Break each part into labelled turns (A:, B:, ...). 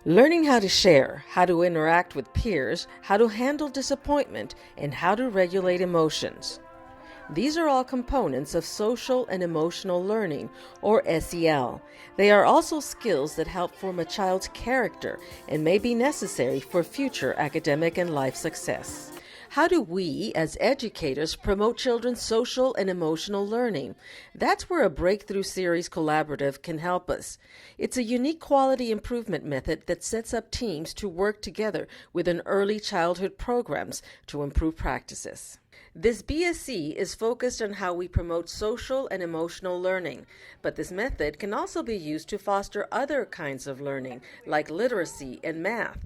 A: Learning how to share, how to interact with peers, how to handle disappointment, and how to regulate emotions. These are all components of social and emotional learning, or SEL. They are also skills that help form a child's character and may be necessary for future academic and life success. How do we, as educators, promote children's social and emotional learning? That's where a Breakthrough Series collaborative can help us. It's a unique quality improvement method that sets up teams to work together within early childhood programs to improve practices. This BSc is focused on how we promote social and emotional learning, but this method can also be used to foster other kinds of learning, like literacy and math.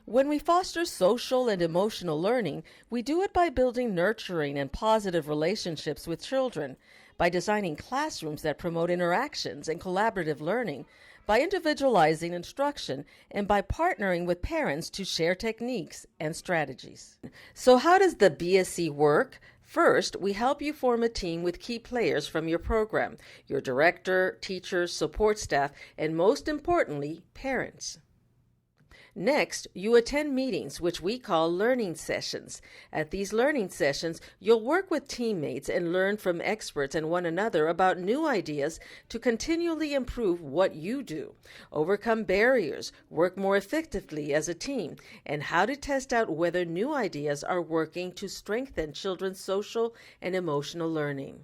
A: When we foster social and emotional learning, we do it by building nurturing and positive relationships with children, by designing classrooms that promote interactions and collaborative learning, by individualizing instruction, and by partnering with parents to share techniques and strategies. So how does the BSc work? First, we help you form a team with key players from your program, your director, teachers, support staff, and most importantly, parents. Next, you attend meetings, which we call learning sessions. At these learning sessions, you'll work with teammates and learn from experts and one another about new ideas to continually improve what you do, overcome barriers, work more effectively as a team, and how to test out whether new ideas are working to strengthen children's social and emotional learning.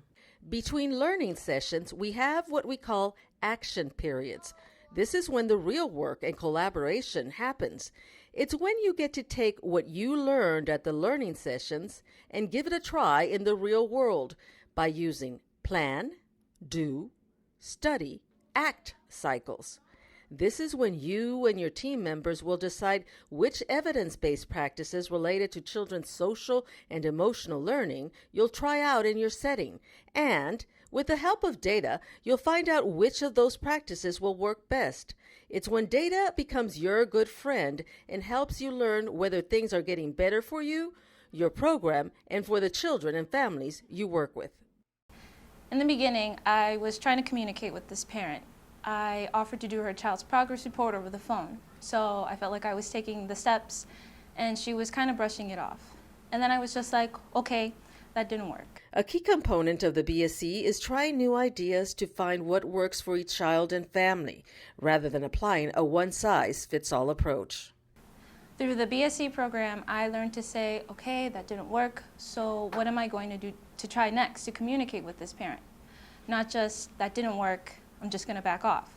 A: Between learning sessions, we have what we call action periods. This is when the real work and collaboration happens. It's when you get to take what you learned at the learning sessions and give it a try in the real world by using plan, do, study, act cycles. This is when you and your team members will decide which evidence-based practices related to children's social and emotional learning you'll try out in your setting, and with the help of data, you'll find out which of those practices will work best. It's when data becomes your good friend and helps you learn whether things are getting better for you, your program, and for the children and families you work with.
B: In the beginning, I was trying to communicate with this parent. I offered to do her child's progress report over the phone, so I felt like I was taking the steps, and she was kind of brushing it off. And then I was just like, okay, that didn't work.
A: A key component of the BSc is trying new ideas to find what works for each child and family, rather than applying a one-size-fits-all approach.
B: Through the BSc program, I learned to say, okay, that didn't work, so what am I going to do to try next to communicate with this parent? Not just, that didn't work, I'm just going to back off.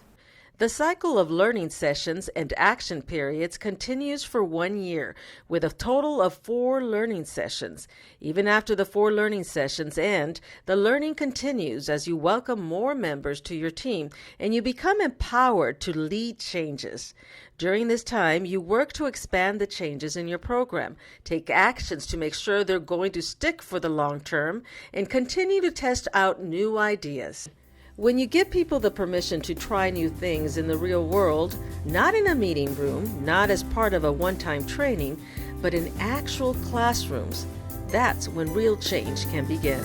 A: The cycle of learning sessions and action periods continues for 1 year, with a total of 4 learning sessions. Even after the 4 learning sessions end, the learning continues as you welcome more members to your team and you become empowered to lead changes. During this time, you work to expand the changes in your program, take actions to make sure they're going to stick for the long term, and continue to test out new ideas. When you give people the permission to try new things in the real world, not in a meeting room, not as part of a one-time training, but in actual classrooms, that's when real change can begin.